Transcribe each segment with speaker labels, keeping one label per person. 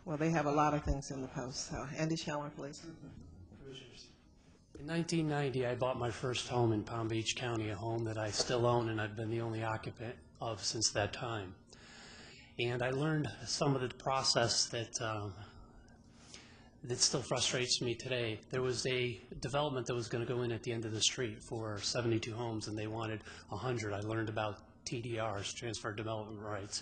Speaker 1: Well, they have a lot of things in the post. So, Andy Scheller, please.
Speaker 2: In 1990, I bought my first home in Palm Beach County, a home that I still own and I've been the only occupant of since that time. And I learned some of the process that still frustrates me today. There was a development that was going to go in at the end of the street for 72 homes, and they wanted 100. I learned about TDRs, transfer development rights,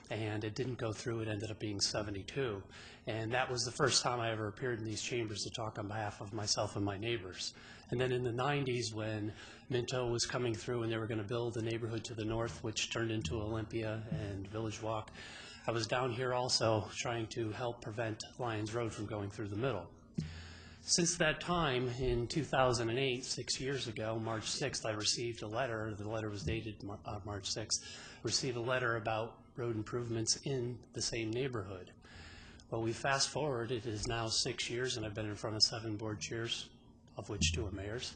Speaker 2: and it didn't go through. It ended up being 72. And that was the first time I ever appeared in these chambers to talk on behalf of myself and my neighbors. And then in the 90s, when Minto was coming through and they were going to build a neighborhood to the north, which turned into Olympia and Village Walk, I was down here also trying to help prevent Lions Road from going through the middle. Since that time, in 2008, 6 years ago, March 6th, I received a letter. The letter was dated March 6th. Received a letter about road improvements in the same neighborhood. Well, we fast forward. It is now 6 years, and I've been in front of 7 board chairs, of which 2 are mayors.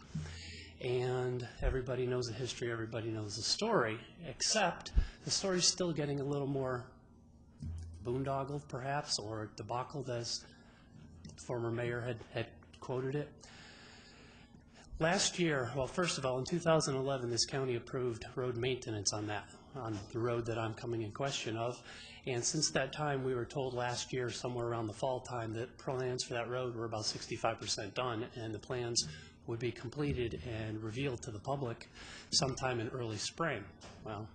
Speaker 2: And everybody knows the history. Everybody knows the story, except the story's still getting a little more boondoggled, perhaps, or debacled, as the former mayor had quoted it. Last year, well, first of all, in 2011, this county approved road maintenance on the road that I'm coming in question of. And since that time, we were told last year, somewhere around the fall time, that plans for that road were about 65% done, and the plans would be completed and revealed to the public sometime in early spring. Well,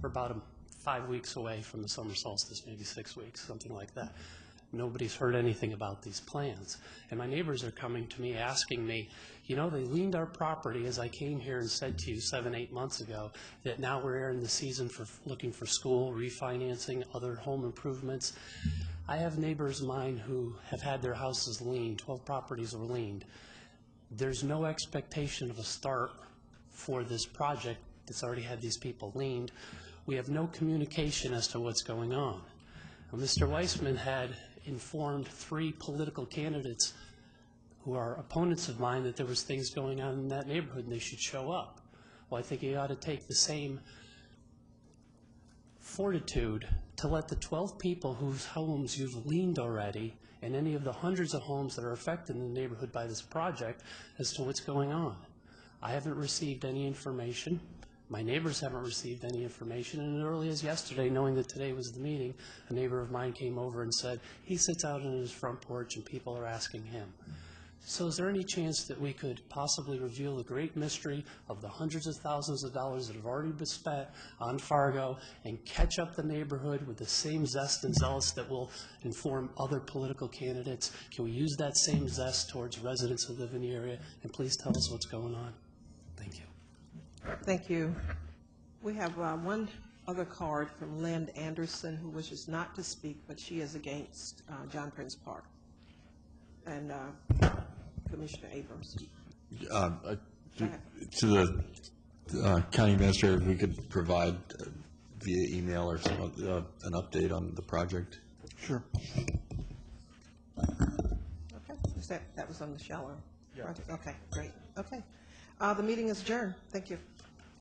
Speaker 2: we're about 5 weeks away from the summer solstice, maybe 6 weeks, something like that. Nobody's heard anything about these plans. And my neighbors are coming to me asking me, you know, they liened our property, as I came here and said to you 7, 8 months ago, that now we're in the season for looking for school, refinancing, other home improvements. I have neighbors of mine who have had their houses liened, 12 properties were liened. There's no expectation of a start for this project that's already had these people liened. We have no communication as to what's going on. Well, Mr. Weissman had informed 3 political candidates who are opponents of mine that there was things going on in that neighborhood and they should show up. Well, I think he ought to take the same fortitude to let the 12 people whose homes you've liened already and any of the hundreds of homes that are affected in the neighborhood by this project as to what's going on. I haven't received any information. My neighbors haven't received any information, and as early as yesterday, knowing that today was the meeting, a neighbor of mine came over and said he sits out on his front porch and people are asking him. So is there any chance that we could possibly reveal the great mystery of the hundreds of thousands of dollars that have already been spent on Fargo and catch up the neighborhood with the same zest and zealous that will inform other political candidates? Can we use that same zest towards residents who live in the area? And please tell us what's going on. Thank you.
Speaker 1: Thank you. We have one other card from Lynn Anderson, who wishes not to speak, but she is against John Prince Park. And Commissioner Abrams.
Speaker 3: To the county administrator, if we could provide via email or some, an update on the project.
Speaker 4: Sure.
Speaker 1: Okay. That was on the Scheller project? Okay, great. Okay. The meeting is adjourned. Thank you.